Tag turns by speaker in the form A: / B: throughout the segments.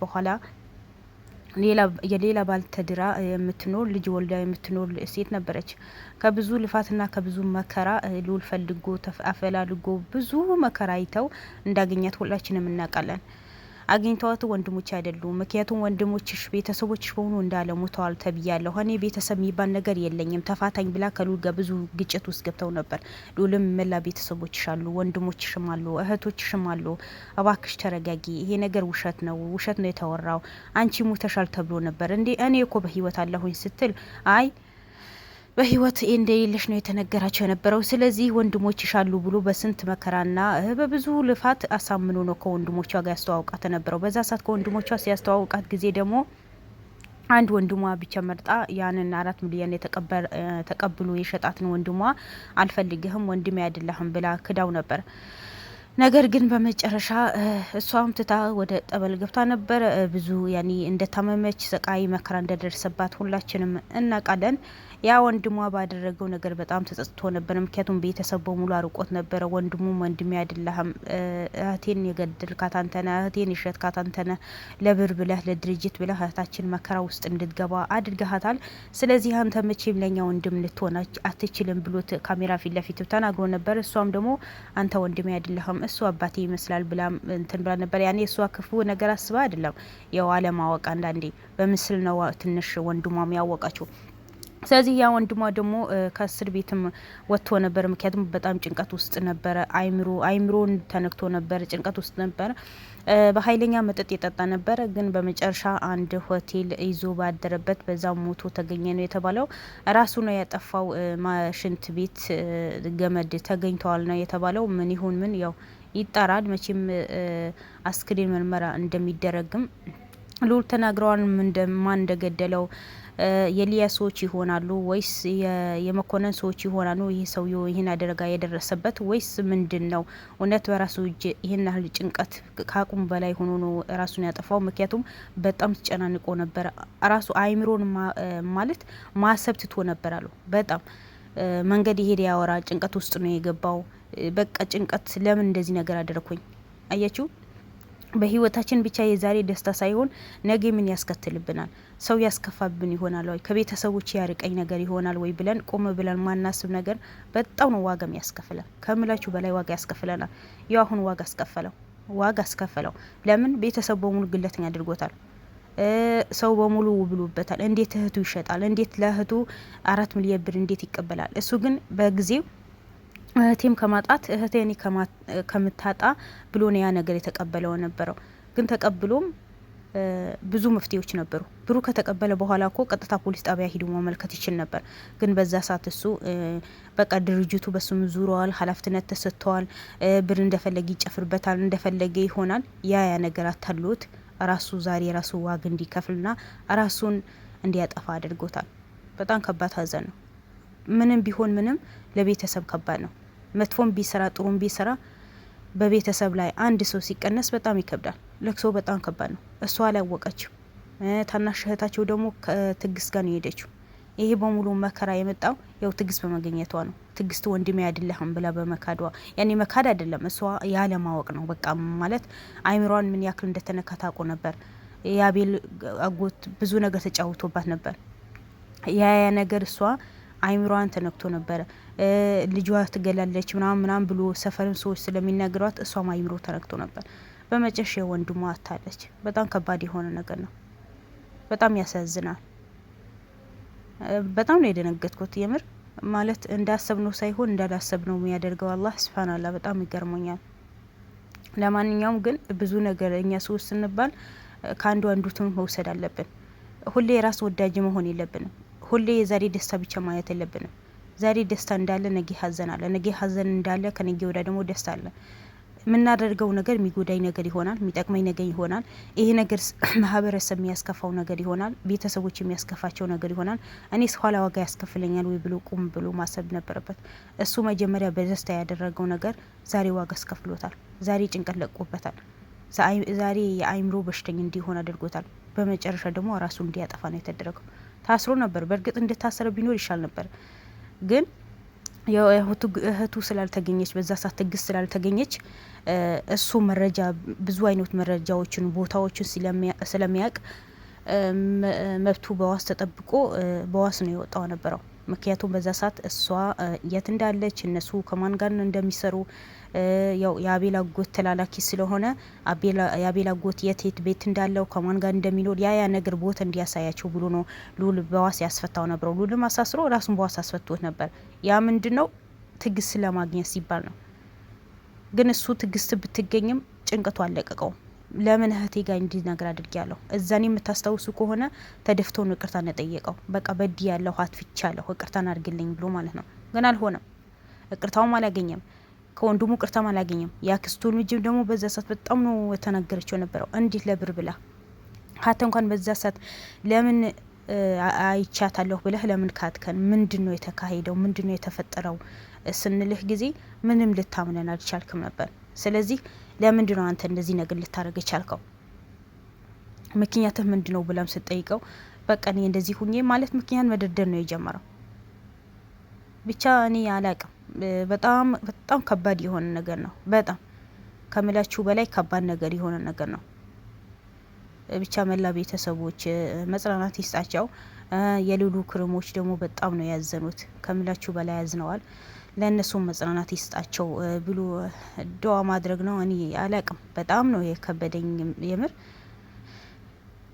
A: በኋላ የሌላ ባል ተድራ የምትኖር ልጅ ወልዳ የምትኖር ሴት ነበረች። ከብዙ ልፋትና ከብዙ መከራ ልዑል ፈልጎ አፈላልጎ ብዙ መከራ አይተው እንዳገኛት ሁላችንም እናውቃለን። አግኝተዋት ወንድሞች አይደሉም። ምክንያቱም ወንድሞችሽ ቤተሰቦችሽ በሙሉ እንዳለ ሞተዋል ተብያለሁ። እኔ ቤተሰብ የሚባል ነገር የለኝም ተፋታኝ ብላ ከልዑል ጋር ብዙ ግጭት ውስጥ ገብተው ነበር። ልዑልም መላ ቤተሰቦችሽ አሉ፣ ወንድሞችሽም አሉ፣ እህቶችሽም አሉ። እባክሽ ተረጋጊ፣ ይሄ ነገር ውሸት ነው የተወራው፣ አንቺ ሞተሻል ተብሎ ነበር እንዴ? እኔ እኮ በህይወት አለሁኝ ስትል አይ በህይወት እንደሌለሽ ነው የተነገራቸው የነበረው። ስለዚህ ወንድሞችሽ አሉ ብሎ በስንት መከራና በብዙ ልፋት አሳምኖ ነው ከወንድሞቿ ጋር ያስተዋውቃት ነበረው። በዛ ሰዓት ከወንድሞቿ ሲያስተዋውቃት ጊዜ ደግሞ አንድ ወንድሟ ብቻ መርጣ ያንን 4 ሚሊዮን ተቀብሎ የሸጣትን ወንድሟ አልፈልግህም ወንድሜ አይደለህም ብላ ክዳው ነበር። ነገር ግን በመጨረሻ እሷም ትታ ወደ ጠበል ገብታ ነበር። ብዙ ያኔ እንደታመመች ስቃይ መከራ እንደደረሰባት ሁላችንም እናውቃለን። ያ ወንድሟ ባደረገው ነገር በጣም ተጸጽቶ ነበር። ምክንያቱም ቤተሰብ በሙሉ አርቆት ነበረ። ወንድሙም ወንድሜ አይደለህም፣ እህቴን የገደልካት አንተነ፣ እህቴን የሸጥካት አንተነ፣ ለብር ብለህ ለድርጅት ብለህ እህታችን መከራ ውስጥ እንድትገባ አድርገሃታል። ስለዚህ አንተ መቼም ለኛ ወንድም ልትሆን አትችልም ብሎት ካሜራ ፊት ለፊት ተናግሮ ነበር። እሷም ደግሞ አንተ ወንድሜ አይደለህም እሱ አባቴ ይመስላል ብላ እንትን ብላ ነበር። ያኔ እሷ ክፉ ነገር አስባ አይደለም፣ ያው አለማወቅ አንዳንዴ በምስል ነው ትንሽ ወንድሟም ያወቃቸው። ስለዚህ ያ ወንድሟ ደግሞ ከእስር ቤትም ወጥቶ ነበር። ምክንያቱም በጣም ጭንቀት ውስጥ ነበረ። አይምሮን ተነክቶ ነበር፣ ጭንቀት ውስጥ ነበር። በኃይለኛ መጠጥ የጠጣ ነበረ። ግን በመጨረሻ አንድ ሆቴል ይዞ ባደረበት በዛ ሞቶ ተገኘ ነው የተባለው። ራሱ ነው ያጠፋው። ሽንት ቤት ገመድ ተገኝተዋል ነው የተባለው። ምን ይሁን ምን ያው ይጣራል። መቼም አስክሬን ምርመራ እንደሚደረግም ልዑል ተናግረዋል። ማን እንደገደለው የሊያ ሰዎች ይሆናሉ ወይስ የመኮንን ሰዎች ይሆናሉ? ይህ ሰውዬው ይህን አደረጋ የደረሰበት ወይስ ምንድን ነው? እውነት በራሱ እጅ ይህን ያህል ጭንቀት ከአቅሙ በላይ ሆኖ ነው ራሱን ያጠፋው? ምክንያቱም በጣም ተጨናንቆ ነበረ። ራሱ አይምሮን ማለት ማሰብ ትቶ ነበር አሉ። በጣም መንገድ ይሄድ ያወራ ጭንቀት ውስጥ ነው የገባው። በቃ ጭንቀት ለምን እንደዚህ ነገር አደረኩኝ? አያችሁ በህይወታችን ብቻ የዛሬ ደስታ ሳይሆን ነገ ምን ያስከትልብናል? ሰው ያስከፋብን ይሆናል ወይ? ከቤተሰቦች ያርቀኝ ነገር ይሆናል ወይ ብለን ቆም ብለን ማናስብ ነገር በጣም ነው ዋጋ ያስከፍላል። ከምላችሁ በላይ ዋጋ ያስከፍለናል። ያው አሁን ዋጋ አስከፈለው። ለምን? ቤተሰብ በሙሉ ግለተኛ አድርጎታል። ሰው በሙሉ ብሎበታል። እንዴት እህቱ ይሸጣል? እንዴት ለእህቱ 4 ሚሊዮን ብር እንዴት ይቀበላል? እሱ ግን በጊዜው እህቴም ከማጣት እህቴኒ ከምታጣ ብሎ ነው ያ ነገር የተቀበለው ነበረው። ግን ተቀብሎም ብዙ መፍትሄዎች ነበሩ። ብሩ ከተቀበለ በኋላ እኮ ቀጥታ ፖሊስ ጣቢያ ሂዶ ማመልከት ይችል ነበር። ግን በዛ ሰዓት እሱ በቃ ድርጅቱ በሱም ዙሯል፣ ኃላፊነት ተሰጥተዋል። ብር እንደፈለገ ይጨፍርበታል፣ እንደፈለገ ይሆናል። ያ ነገር አታሎት ራሱ ዛሬ ራሱ ዋጋ እንዲከፍልና ራሱን እንዲያጠፋ አድርጎታል። በጣም ከባድ ሀዘን ነው። ምንም ቢሆን ምንም ለቤተሰብ ከባድ ነው። መጥፎም ቢሰራ ጥሩም ቢሰራ በቤተሰብ ላይ አንድ ሰው ሲቀነስ በጣም ይከብዳል። ለቅሶ በጣም ከባድ ነው። እሷ አላወቀችው። ታናሽ እህታቸው ደግሞ ከትግስት ጋር ነው የሄደችው። ይሄ በሙሉ መከራ የመጣው ያው ትግስት በመገኘቷ ነው። ትግስት ወንድሜ አይደለህም ብላ በመካዷ ያኔ መካድ አይደለም እሷ ያለ ማወቅ ነው። በቃ ማለት አይምሯን ምን ያክል እንደተነካ ታውቆ ነበር። የአቤል አጎት ብዙ ነገር ተጫውቶባት ነበር። ያ ነገር እሷ አይምሯን ተነክቶ ነበረ። ልጇ ትገላለች ምናምን ብሎ ሰፈርን ሰዎች ስለሚናገሯት እሷም አይምሮ ተነክቶ ነበር። በመጨረሻ ወንድሟ አታለች። በጣም ከባድ የሆነ ነገር ነው። በጣም ያሳዝናል። በጣም ነው የደነገጥኩት የምር ማለት እንዳሰብነው ሳይሆን እንዳላሰብነው የሚያደርገው አላህ ሱብሃነላህ በጣም ይገርመኛል። ለማንኛውም ግን ብዙ ነገር እኛ ሰዎች ስንባል ከአንዱ ትምህርት መውሰድ አለብን። ሁሌ የራስ ወዳጅ መሆን የለብንም። ሁሌ የዛሬ ደስታ ብቻ ማየት የለብንም። ዛሬ ደስታ እንዳለ ነገ ሀዘን አለ፣ ነገ ሀዘን እንዳለ ከነገ ወዳ ደግሞ ደስታ አለ። የምናደርገው ነገር የሚጎዳኝ ነገር ይሆናል፣ የሚጠቅመኝ ነገር ይሆናል። ይሄ ነገር ማህበረሰብ የሚያስከፋው ነገር ይሆናል፣ ቤተሰቦች የሚያስከፋቸው ነገር ይሆናል። እኔ ኋላ ዋጋ ያስከፍለኛል ወይ ብሎ ቁም ብሎ ማሰብ ነበረበት። እሱ መጀመሪያ በደስታ ያደረገው ነገር ዛሬ ዋጋ አስከፍሎታል። ዛሬ ጭንቀት ለቆበታል። ዛሬ የአይምሮ በሽተኛ እንዲሆን አድርጎታል። በመጨረሻ ደግሞ ራሱ እንዲያጠፋ ነው የተደረገው። ታስሮ ነበር። በእርግጥ እንደታሰረ ቢኖር ይሻል ነበር። ግን እህቱ ስላልተገኘች በዛ ሰዓት ትግስት ስላልተገኘች እሱ መረጃ ብዙ አይነት መረጃዎችን ቦታዎችን ስለሚያውቅ መብቱ በዋስ ተጠብቆ በዋስ ነው የወጣው ነበረው። ምክንያቱም በዛ ሰዓት እሷ የት እንዳለች እነሱ ከማን ጋር እንደሚሰሩ ያው የአቤል አጎት ተላላኪ ስለሆነ የአቤል አጎት የት ቤት እንዳለው ከማን ጋር እንደሚኖር ያ ነገር ቦታ እንዲያሳያቸው ብሎ ነው ሉል በዋስ ያስፈታው ነበረው። ሉልም አሳስሮ ራሱን በዋስ አስፈቶት ነበር። ያ ምንድነው ትግስት ለማግኘት ሲባል ነው። ግን እሱ ትግስት ብትገኝም ጭንቀቱ አለቀቀው። ለምን እህቴ ጋር እንዲህ ነገር አድርጊያለሁ። እዛኔ የምታስታውሱ ከሆነ ተደፍቶ ነው ይቅርታ ጠየቀው። በቃ በዲ ያለሁ አጥፍቻለሁ ይቅርታን አድርግልኝ ብሎ ማለት ነው። ግን አልሆነም። ይቅርታውም አላገኘም። ከወንድሙ ይቅርታም አላገኘም። የአክስቱን ልጅም ደግሞ በዛ ሰዓት በጣም ነው የተናገረችው ነበረው። እንዴት ለብር ብላ ሀተ እንኳን በዛ ሰዓት ለምን አይቻታለሁ ብለህ ለምን ካትከን? ምንድን ነው የተካሄደው? ምንድን ነው የተፈጠረው ስንልህ ጊዜ ምንም ልታምነን አልቻልክም ነበር። ስለዚህ ለምንድን ነው አንተ እንደዚህ ነገር ልታደርግ የቻልከው? ምክንያትህ ምንድን ነው ብለም ስጠይቀው በቃ እኔ እንደዚህ ሁኜ ማለት ምክንያት መደርደር ነው የጀመረው። ብቻ እኔ አላቅም። በጣም በጣም ከባድ የሆነ ነገር ነው። በጣም ከምላችሁ በላይ ከባድ ነገር የሆነ ነገር ነው። ብቻ መላ ቤተሰቦች መጽናናት ይስጣቸው። የሉሉ ክርሞች ደግሞ በጣም ነው ያዘኑት፣ ከምላችሁ በላይ ያዝነዋል። ለእነሱም መጽናናት ይስጣቸው ብሎ ዱዓ ማድረግ ነው። እኔ አላቅም፣ በጣም ነው የከበደኝ የምር።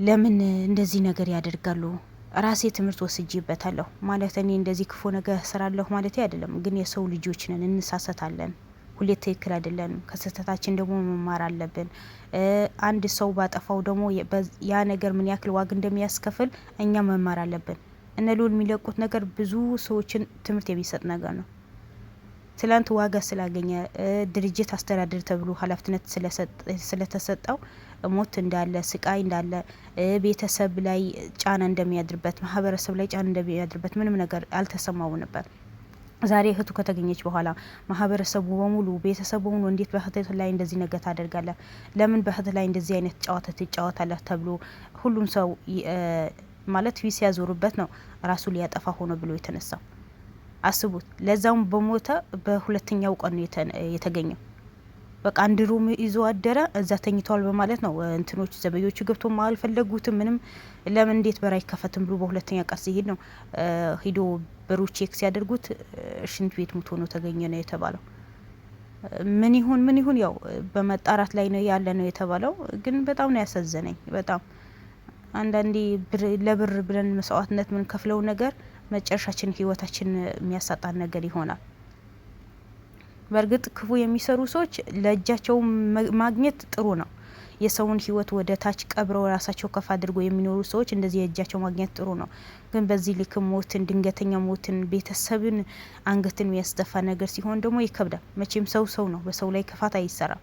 A: ለምን እንደዚህ ነገር ያደርጋሉ? ራሴ ትምህርት ወስጄበታለሁ ማለት እኔ እንደዚህ ክፉ ነገር ስራለሁ ማለት አይደለም፣ ግን የሰው ልጆች ነን፣ እንሳሳታለን። ሁሌ ትክክል አይደለንም። ከስህተታችን ደግሞ መማር አለብን። አንድ ሰው ባጠፋው ደግሞ ያ ነገር ምን ያክል ዋጋ እንደሚያስከፍል እኛ መማር አለብን። እነ ሉል የሚለቁት ነገር ብዙ ሰዎችን ትምህርት የሚሰጥ ነገር ነው። ትላንት ዋጋ ስላገኘ ድርጅት አስተዳደር ተብሎ ኃላፊነት ስለተሰጠው ሞት እንዳለ ስቃይ እንዳለ ቤተሰብ ላይ ጫና እንደሚያድርበት ማህበረሰብ ላይ ጫና እንደሚያድርበት ምንም ነገር አልተሰማው ነበር። ዛሬ እህቱ ከተገኘች በኋላ ማህበረሰቡ በሙሉ ቤተሰቡ በሙሉ እንዴት በእህት ላይ እንደዚህ ነገር ታደርጋለህ? ለምን በእህት ላይ እንደዚህ አይነት ጨዋታ ትጫወታለህ? ተብሎ ሁሉም ሰው ማለት ፊት ሲያዞሩበት ነው ራሱ ሊያጠፋ ሆኖ ብሎ የተነሳው። አስቡት። ለዛውም በሞተ በሁለተኛው ቀን የተገኘው። በቃ አንድ ሩም ይዞ አደረ፣ እዛ ተኝቷል በማለት ነው እንትኖች ዘበዮቹ ገብቶ አልፈለጉትም ምንም። ለምን እንዴት በር አይከፈትም ብሎ በሁለተኛ ቀን ሲሄድ ነው ሂዶ በሩ ቼክ ሲያደርጉት ሽንት ቤት ሙቶ ነው ተገኘ ነው የተባለው። ምን ይሁን ያው በመጣራት ላይ ነው ያለ ነው የተባለው። ግን በጣም ነው ያሳዘነኝ። በጣም አንዳንዴ ለብር ብለን መስዋዕትነት ምን ከፍለው ነገር መጨረሻችን ህይወታችን የሚያሳጣን ነገር ይሆናል። በእርግጥ ክፉ የሚሰሩ ሰዎች ለእጃቸው ማግኘት ጥሩ ነው። የሰውን ህይወት ወደ ታች ቀብረው ራሳቸው ከፍ አድርገው የሚኖሩ ሰዎች እንደዚህ የእጃቸው ማግኘት ጥሩ ነው። ግን በዚህ ልክ ሞትን፣ ድንገተኛ ሞትን፣ ቤተሰብን አንገትን የሚያስደፋ ነገር ሲሆን ደግሞ ይከብዳል። መቼም ሰው ነው። በሰው ላይ ክፋት አይሰራም።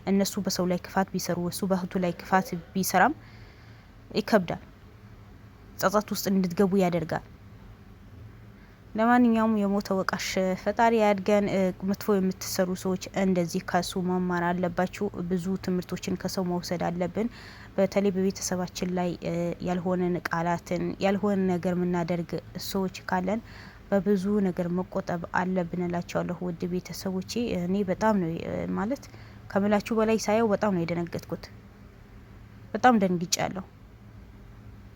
A: እነሱ በሰው ላይ ክፋት ቢሰሩ እሱ በእህቱ ላይ ክፋት ቢሰራም ይከብዳል። ጸጸት ውስጥ እንድትገቡ ያደርጋል። ለማንኛውም የሞተ ወቃሽ ፈጣሪ ያድገን። መጥፎ የምትሰሩ ሰዎች እንደዚህ ከሱ መማር አለባችሁ። ብዙ ትምህርቶችን ከሰው መውሰድ አለብን። በተለይ በቤተሰባችን ላይ ያልሆነን ቃላትን ያልሆነ ነገር የምናደርግ ሰዎች ካለን በብዙ ነገር መቆጠብ አለብን እላቸዋለሁ። ውድ ቤተሰቦቼ እኔ በጣም ነው ማለት ከምላችሁ በላይ ሳየው በጣም ነው የደነገጥኩት። በጣም ደንግጫለሁ።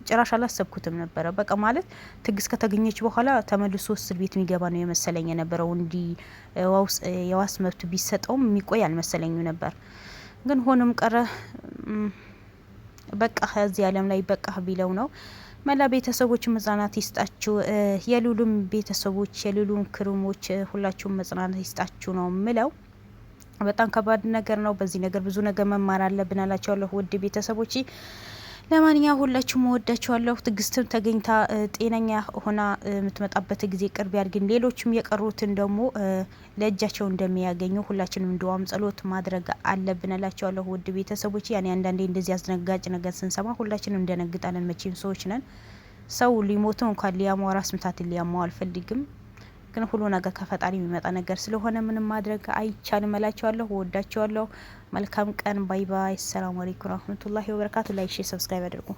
A: ጭራሽ አላሰብኩትም ነበረ። በቃ ማለት ትግስት ከተገኘች በኋላ ተመልሶ እስር ቤት የሚገባ ነው የመሰለኝ የነበረው። እንዲህ የዋስ መብት ቢሰጠውም የሚቆይ አልመሰለኝም ነበር። ግን ሆኖም ቀረ። በቃ እዚህ ዓለም ላይ በቃ ቢለው ነው። መላ ቤተሰቦች መጽናናት ይስጣችሁ። የሉሉም ቤተሰቦች የሉሉም ክሩሞች ሁላችሁም መጽናናት ይስጣችሁ ነው ምለው። በጣም ከባድ ነገር ነው። በዚህ ነገር ብዙ ነገር መማር አለብን እላችኋለሁ ውድ ቤተሰቦች። ለማንኛውም ሁላችሁም እወዳችኋለሁ። ትግስትም ተገኝታ ጤነኛ ሆና የምትመጣበት ጊዜ ቅርብ ያድርግን። ሌሎችም የቀሩትን ደግሞ ለእጃቸው እንደሚያገኙ ሁላችንም እንደዋም ጸሎት ማድረግ አለብን እላችኋለሁ ውድ ቤተሰቦች። ያኔ አንዳንዴ እንደዚህ አስደንጋጭ ነገር ስንሰማ ሁላችንም እንደነግጣለን። መቼም ሰዎች ነን። ሰው ሊሞቱ እንኳን ሊያሟው ራስ ምታት ሊያሟው አልፈልግም። ግን ሁሉ ነገር ከፈጣሪ የሚመጣ ነገር ስለሆነ ምንም ማድረግ አይቻልም እላችኋለሁ። ወዳችኋለሁ። መልካም ቀን። ባይ ባይ። ሰላም አለይኩም ወራህመቱላሂ ወበረካቱ። ላይክ፣ ሼር፣ ሰብስክራይብ አድርጉ።